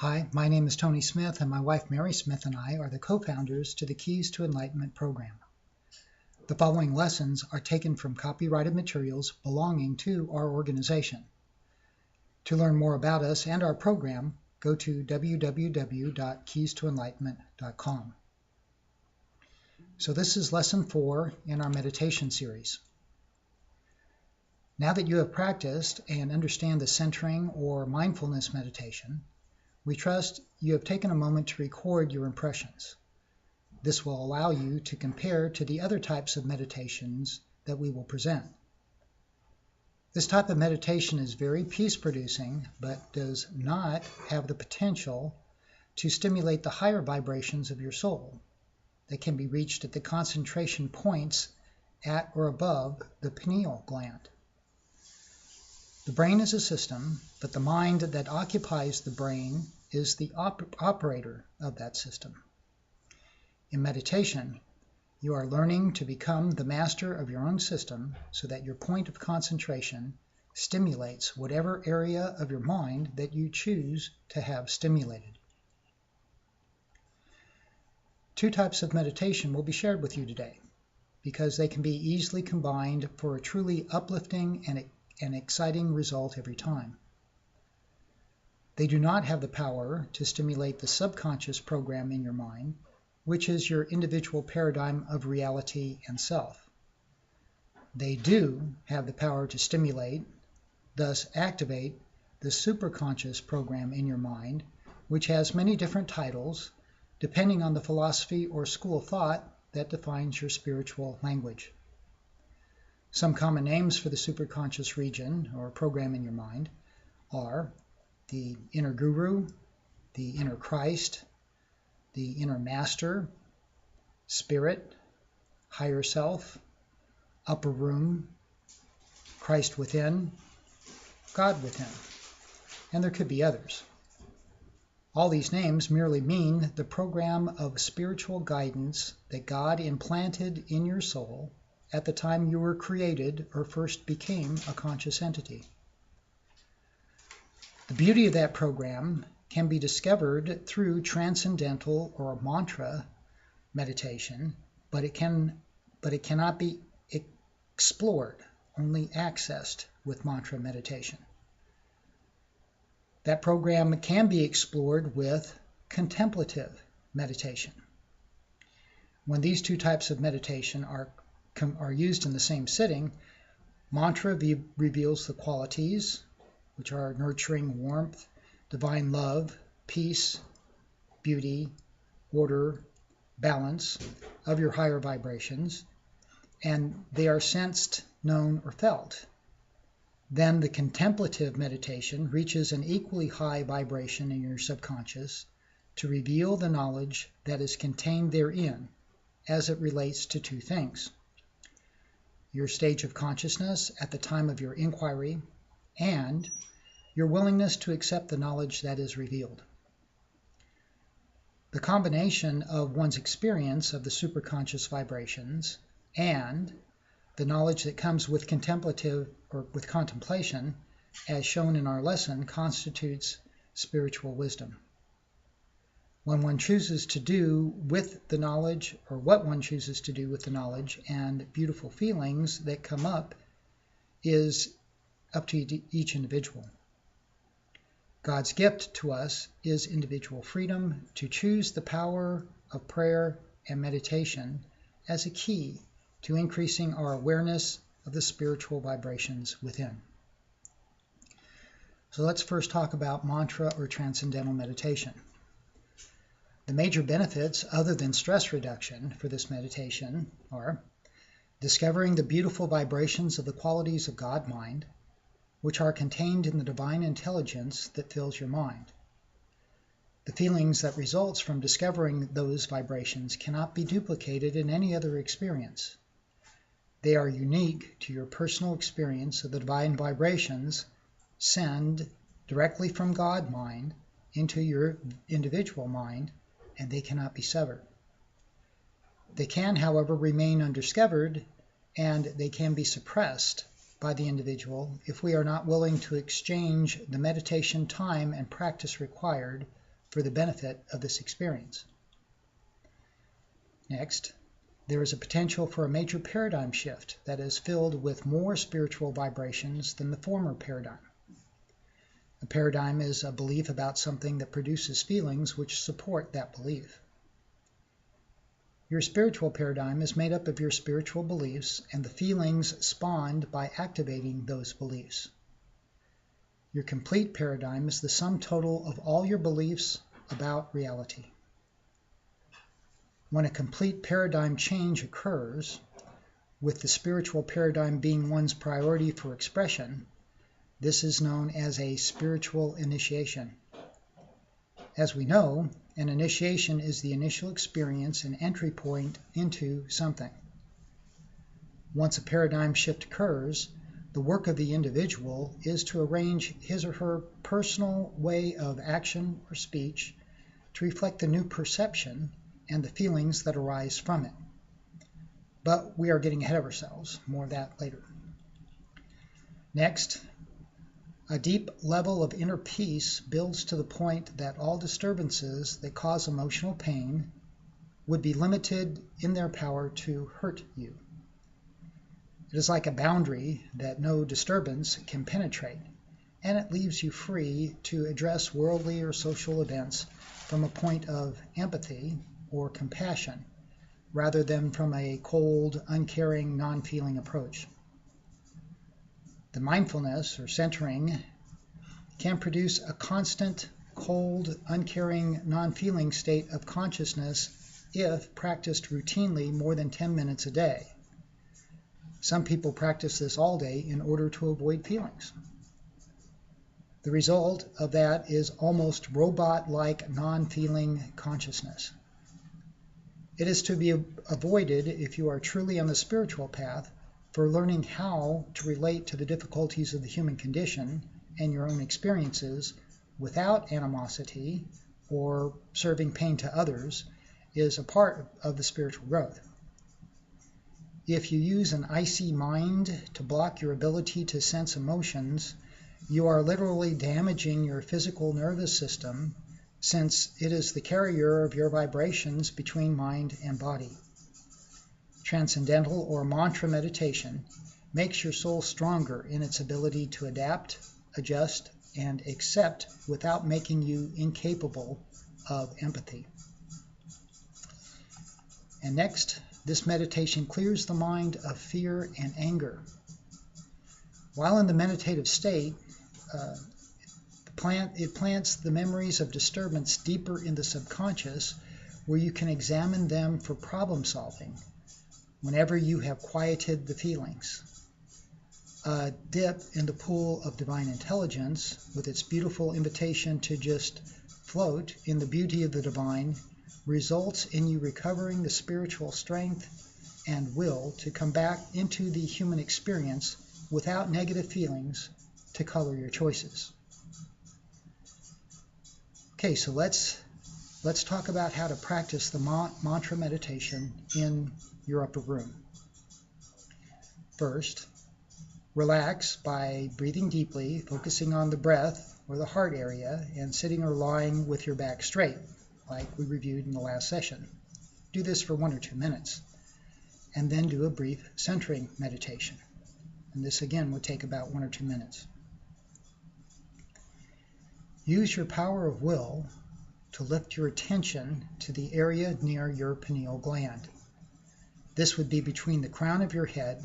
Hi, my name is Tony Smith, and my wife Mary Smith and I are the co-founders to the Keys to Enlightenment program. The following lessons are taken from copyrighted materials belonging to our organization. To learn more about us and our program, go to www.keystoenlightenment.com. So this is lesson 4 in our meditation series. Now that you have practiced and understand the centering or mindfulness meditation, we trust you have taken a moment to record your impressions. This will allow you to compare to the other types of meditations that we will present. This type of meditation is very peace-producing, but does not have the potential to stimulate the higher vibrations of your soul that can be reached at the concentration points at or above the pineal gland. The brain is a system, but the mind that occupies the brain is the operator of that system. In meditation, you are learning to become the master of your own system so that your point of concentration stimulates whatever area of your mind that you choose to have stimulated. Two types of meditation will be shared with you today because they can be easily combined for a truly uplifting and exciting result every time. They do not have the power to stimulate the subconscious program in your mind, which is your individual paradigm of reality and self. They do have the power to stimulate, thus activate, the superconscious program in your mind, which has many different titles, depending on the philosophy or school of thought that defines your spiritual language. Some common names for the superconscious region or program in your mind are the inner guru, the inner Christ, the inner master, spirit, higher self, upper room, Christ within, God within, and there could be others. All these names merely mean the program of spiritual guidance that God implanted in your soul at the time you were created or first became a conscious entity. The beauty of that program can be discovered through transcendental or mantra meditation, but it cannot be explored, only accessed with mantra meditation. That program can be explored with contemplative meditation. When these two types of meditation are used in the same sitting, mantra reveals the qualities, which are nurturing warmth, divine love, peace, beauty, order, balance of your higher vibrations, and they are sensed, known, or felt. Then the contemplative meditation reaches an equally high vibration in your subconscious to reveal the knowledge that is contained therein as it relates to two things: your stage of consciousness at the time of your inquiry and your willingness to accept the knowledge that is revealed. The combination of one's experience of the superconscious vibrations and the knowledge that comes with contemplative or with contemplation, as shown in our lesson, constitutes spiritual wisdom. When one chooses to do with the knowledge, or what one chooses to do with the knowledge and beautiful feelings that come up, is up to each individual. God's gift to us is individual freedom to choose the power of prayer and meditation as a key to increasing our awareness of the spiritual vibrations within. So let's first talk about mantra or transcendental meditation. The major benefits, other than stress reduction, for this meditation are discovering the beautiful vibrations of the qualities of God-mind, which are contained in the divine intelligence that fills your mind. The feelings that results from discovering those vibrations cannot be duplicated in any other experience. They are unique to your personal experience of the divine vibrations sent directly from God mind into your individual mind, and they cannot be severed. They can, however, remain undiscovered, and they can be suppressed by the individual if we are not willing to exchange the meditation time and practice required for the benefit of this experience. Next, there is a potential for a major paradigm shift that is filled with more spiritual vibrations than the former paradigm. A paradigm is a belief about something that produces feelings which support that belief. Your spiritual paradigm is made up of your spiritual beliefs and the feelings spawned by activating those beliefs. Your complete paradigm is the sum total of all your beliefs about reality. When a complete paradigm change occurs, with the spiritual paradigm being one's priority for expression, this is known as a spiritual initiation. As we know, an initiation is the initial experience and entry point into something. Once a paradigm shift occurs, the work of the individual is to arrange his or her personal way of action or speech to reflect the new perception and the feelings that arise from it. But we are getting ahead of ourselves. More of that later. Next, a deep level of inner peace builds to the point that all disturbances that cause emotional pain would be limited in their power to hurt you. It is like a boundary that no disturbance can penetrate, and it leaves you free to address worldly or social events from a point of empathy or compassion, rather than from a cold, uncaring, non-feeling approach. The mindfulness or centering can produce a constant, cold, uncaring, non-feeling state of consciousness if practiced routinely more than 10 minutes a day. Some people practice this all day in order to avoid feelings. The result of that is almost robot-like non-feeling consciousness. It is to be avoided if you are truly on the spiritual path for learning how to relate to the difficulties of the human condition and your own experiences without animosity or serving pain to others is a part of the spiritual growth. If you use an icy mind to block your ability to sense emotions, you are literally damaging your physical nervous system, since it is the carrier of your vibrations between mind and body. Transcendental or mantra meditation makes your soul stronger in its ability to adapt, adjust, and accept without making you incapable of empathy. And next, this meditation clears the mind of fear and anger. While in the meditative state, it plants the memories of disturbance deeper in the subconscious, where you can examine them for problem solving whenever you have quieted the feelings. A dip in the pool of divine intelligence, with its beautiful invitation to just float in the beauty of the divine, results in you recovering the spiritual strength and will to come back into the human experience without negative feelings to color your choices. Okay, so let's talk about how to practice the mantra meditation in your upper room. First, relax by breathing deeply, focusing on the breath or the heart area, and sitting or lying with your back straight, like we reviewed in the last session. Do this for 1 or 2 minutes, and then do a brief centering meditation. And this again would take about 1 or 2 minutes. Use your power of will to lift your attention to the area near your pineal gland. This would be between the crown of your head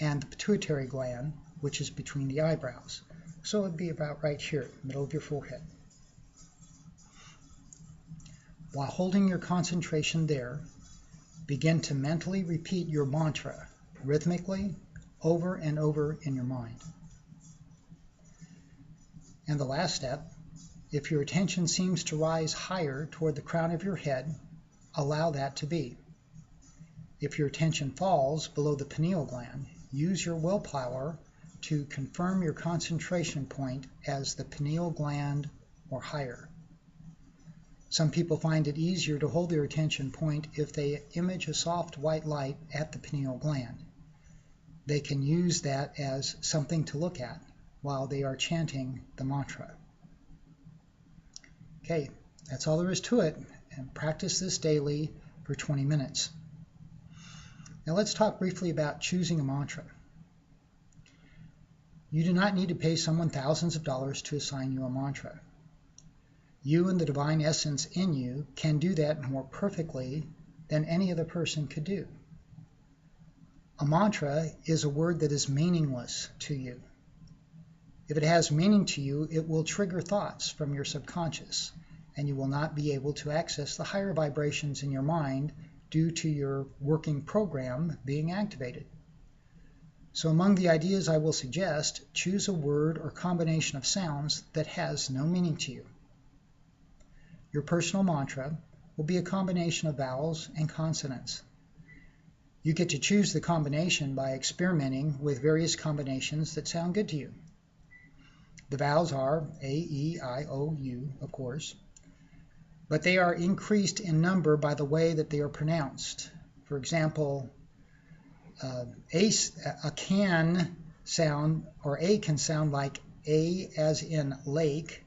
and the pituitary gland, which is between the eyebrows. So it would be about right here, middle of your forehead. While holding your concentration there, begin to mentally repeat your mantra rhythmically over and over in your mind. And the last step, if your attention seems to rise higher toward the crown of your head, allow that to be. If your attention falls below the pineal gland, use your willpower to confirm your concentration point as the pineal gland or higher. Some people find it easier to hold their attention point if they image a soft white light at the pineal gland. They can use that as something to look at while they are chanting the mantra. Okay, That's all there is to it, and practice this daily for 20 minutes. Now let's talk briefly about choosing a mantra. You do not need to pay someone thousands of dollars to assign you a mantra. You and the divine essence in you can do that more perfectly than any other person could do. A mantra is a word that is meaningless to you. If it has meaning to you, it will trigger thoughts from your subconscious, and you will not be able to access the higher vibrations in your mind due to your working program being activated. So among the ideas I will suggest, choose a word or combination of sounds that has no meaning to you. Your personal mantra will be a combination of vowels and consonants. You get to choose the combination by experimenting with various combinations that sound good to you. The vowels are A, E, I, O, U, of course, but they are increased in number by the way that they are pronounced. For example, A can sound like A as in lake,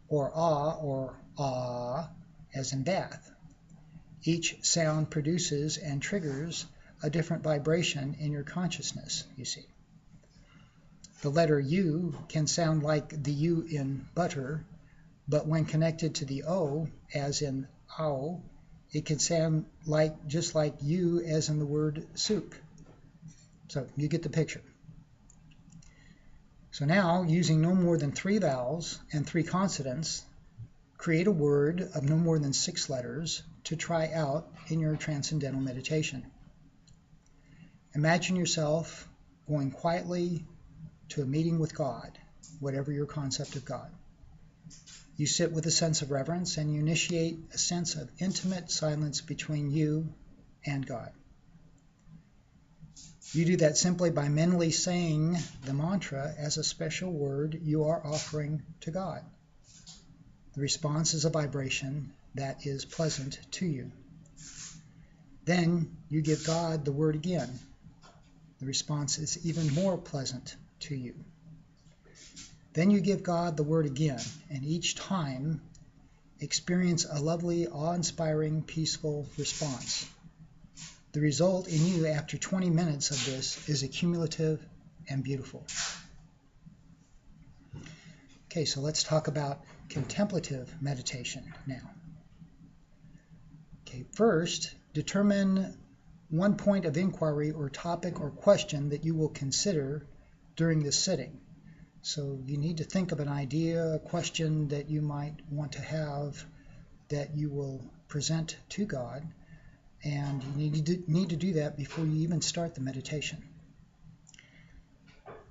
or ah as in bath. Each sound produces and triggers a different vibration in your consciousness, you see. The letter U can sound like the U in butter, but when connected to the O, as in ow, it can sound just like U as in the word soup. So you get the picture. So now, using no more than 3 vowels and 3 consonants, create a word of no more than 6 letters to try out in your transcendental meditation. Imagine yourself going quietly to a meeting with God, whatever your concept of God. You sit with a sense of reverence and you initiate a sense of intimate silence between you and God. You do that simply by mentally saying the mantra as a special word you are offering to God. The response is a vibration that is pleasant to you. Then you give God the word again. The response is even more pleasant to you. Then you give God the word again, and each time experience a lovely, awe-inspiring, peaceful response. The result in you after 20 minutes of this is accumulative and beautiful. Okay, so let's talk about contemplative meditation now. Okay, first, determine one point of inquiry or topic or question that you will consider during this sitting. So you need to think of an idea, a question that you might want to have that you will present to God, and you need to do that before you even start the meditation.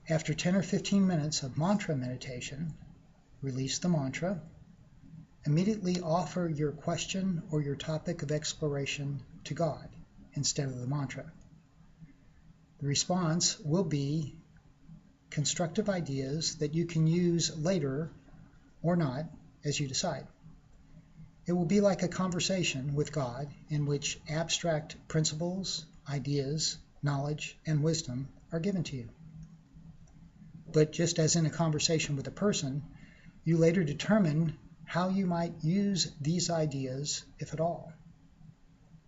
After 10 or 15 minutes of mantra meditation, release the mantra. Immediately offer your question or your topic of exploration to God instead of the mantra. The response will be constructive ideas that you can use later or not as you decide. It will be like a conversation with God in which abstract principles, ideas, knowledge, and wisdom are given to you. But just as in a conversation with a person, you later determine how you might use these ideas, if at all.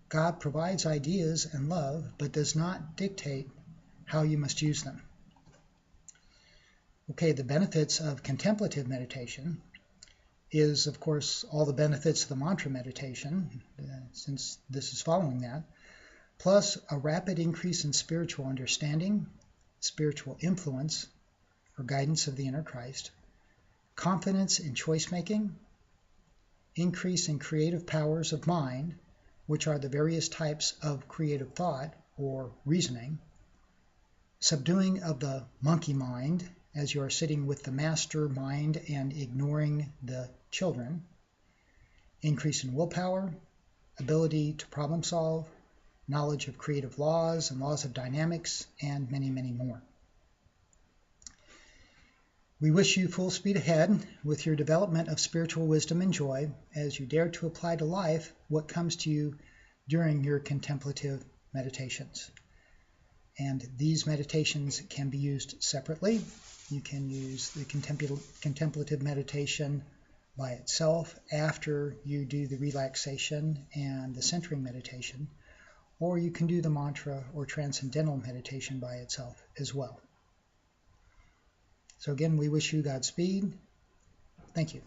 God provides ideas and love, but does not dictate how you must use them. Okay, the benefits of contemplative meditation is, of course, all the benefits of the mantra meditation, since this is following that, plus a rapid increase in spiritual understanding, spiritual influence, or guidance of the inner Christ, confidence in choice-making, increase in creative powers of mind, which are the various types of creative thought or reasoning, subduing of the monkey mind as you are sitting with the master mind and ignoring the children, increase in willpower, ability to problem solve, knowledge of creative laws and laws of dynamics, and many, many more. We wish you full speed ahead with your development of spiritual wisdom and joy as you dare to apply to life what comes to you during your contemplative meditations. And these meditations can be used separately. You can use the contemplative meditation by itself after you do the relaxation and the centering meditation, or you can do the mantra or transcendental meditation by itself as well. So again, we wish you Godspeed. Thank you.